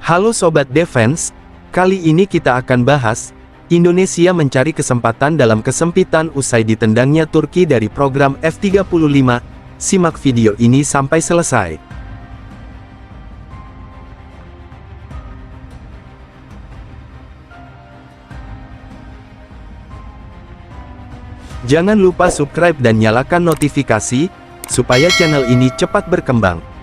Halo Sobat Defense, kali ini kita akan bahas, Indonesia mencari kesempatan dalam kesempitan usai ditendangnya Turki dari program F-35, simak video ini sampai selesai. Jangan lupa subscribe dan nyalakan notifikasi, supaya channel ini cepat berkembang.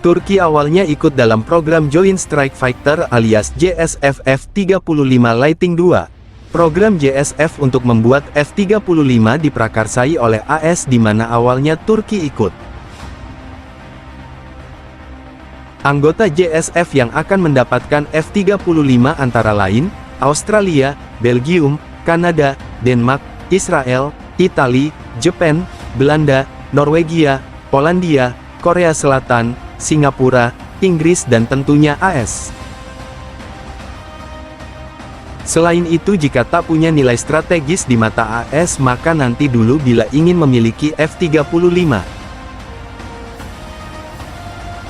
Turki awalnya ikut dalam program Joint Strike Fighter alias JSF F-35 Lightning II. Program JSF untuk membuat F-35 diprakarsai oleh AS di mana awalnya Turki ikut. Anggota JSF yang akan mendapatkan F-35 antara lain, Australia, Belgium, Kanada, Denmark, Israel, Italia, Jepang, Belanda, Norwegia, Polandia, Korea Selatan, Singapura, Inggris dan tentunya AS. Selain itu jika tak punya nilai strategis di mata AS maka nanti dulu bila ingin memiliki F-35.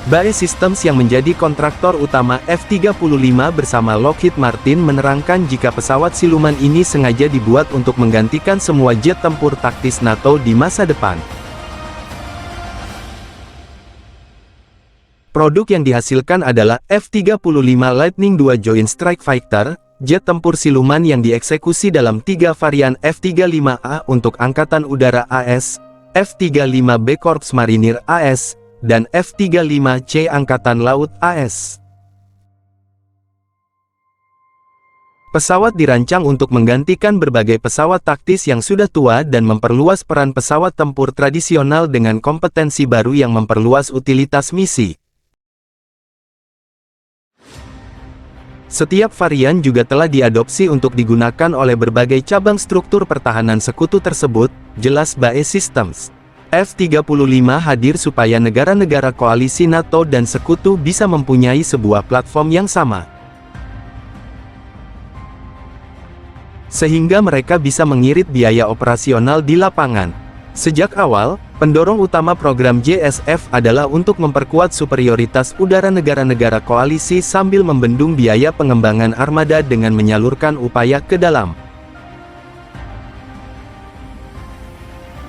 BAE Systems yang menjadi kontraktor utama F-35 bersama Lockheed Martin menerangkan jika pesawat siluman ini sengaja dibuat untuk menggantikan semua jet tempur taktis NATO di masa depan. Produk yang dihasilkan adalah F-35 Lightning II Joint Strike Fighter, jet tempur siluman yang dieksekusi dalam 3 varian F-35A untuk Angkatan Udara AS, F-35B Korps Marinir AS, dan F-35C Angkatan Laut AS. Pesawat dirancang untuk menggantikan berbagai pesawat taktis yang sudah tua dan memperluas peran pesawat tempur tradisional dengan kompetensi baru yang memperluas utilitas misi. Setiap varian juga telah diadopsi untuk digunakan oleh berbagai cabang struktur pertahanan sekutu tersebut, jelas BAE Systems. F-35 hadir supaya negara-negara koalisi NATO dan sekutu bisa mempunyai sebuah platform yang sama. Sehingga mereka bisa mengirit biaya operasional di lapangan. Sejak awal, pendorong utama program JSF adalah untuk memperkuat superioritas udara negara-negara koalisi sambil membendung biaya pengembangan armada dengan menyalurkan upaya ke dalam.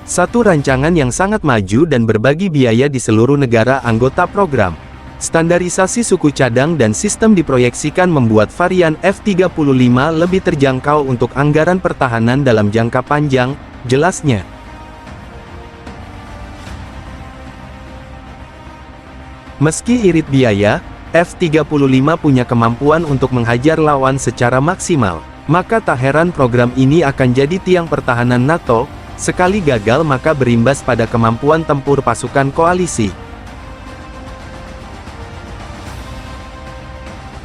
Satu rancangan yang sangat maju dan berbagi biaya di seluruh negara anggota program. Standarisasi suku cadang dan sistem diproyeksikan membuat varian F-35 lebih terjangkau untuk anggaran pertahanan dalam jangka panjang, jelasnya. Meski irit biaya, F-35 punya kemampuan untuk menghajar lawan secara maksimal, maka tak heran program ini akan jadi tiang pertahanan NATO, sekali gagal maka berimbas pada kemampuan tempur pasukan koalisi.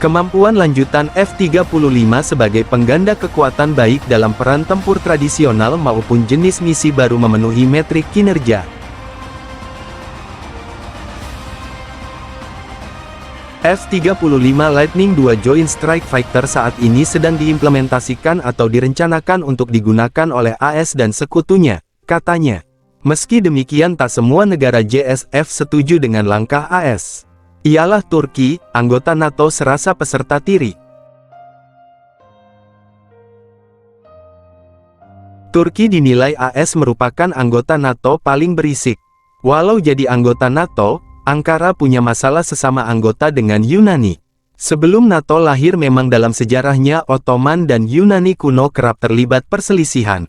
Kemampuan lanjutan F-35 sebagai pengganda kekuatan baik dalam peran tempur tradisional maupun jenis misi baru memenuhi metrik kinerja. F-35 Lightning II Joint Strike Fighter saat ini sedang diimplementasikan atau direncanakan untuk digunakan oleh AS dan sekutunya, katanya. Meski demikian tak semua negara JSF setuju dengan langkah AS. Ialah Turki, anggota NATO serasa peserta tiri. Turki dinilai AS merupakan anggota NATO paling berisik. Walau jadi anggota NATO, Ankara punya masalah sesama anggota dengan Yunani. Sebelum NATO lahir memang dalam sejarahnya Ottoman dan Yunani kuno kerap terlibat perselisihan.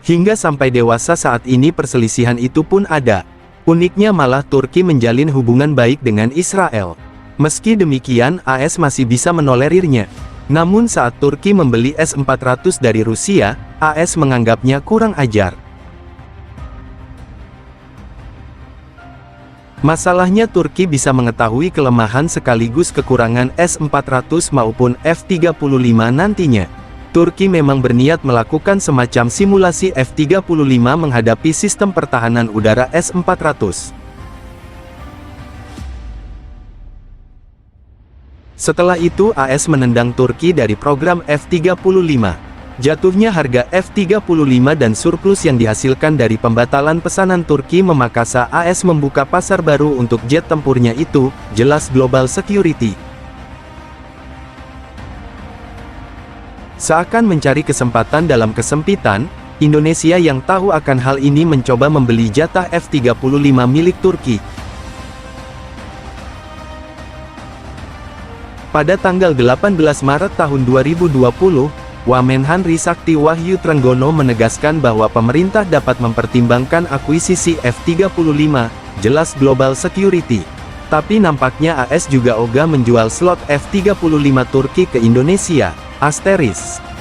Hingga sampai dewasa saat ini perselisihan itu pun ada. Uniknya malah Turki menjalin hubungan baik dengan Israel. Meski demikian AS masih bisa menolerirnya. Namun saat Turki membeli S-400 dari Rusia, AS menganggapnya kurang ajar. Masalahnya Turki bisa mengetahui kelemahan sekaligus kekurangan S-400 maupun F-35 nantinya. Turki memang berniat melakukan semacam simulasi F-35 menghadapi sistem pertahanan udara S-400. Setelah itu AS menendang Turki dari program F-35. Jatuhnya harga F-35 dan surplus yang dihasilkan dari pembatalan pesanan Turki memaksa AS membuka pasar baru untuk jet tempurnya itu, jelas Global Security. Seakan mencari kesempatan dalam kesempitan, Indonesia yang tahu akan hal ini mencoba membeli jatah F-35 milik Turki. Pada tanggal 18 Maret tahun 2020, Wamen Henry Sakti Wahyu Trenggono menegaskan bahwa pemerintah dapat mempertimbangkan akuisisi F-35, jelas Global Security. Tapi nampaknya AS juga ogah menjual slot F-35 Turki ke Indonesia, *.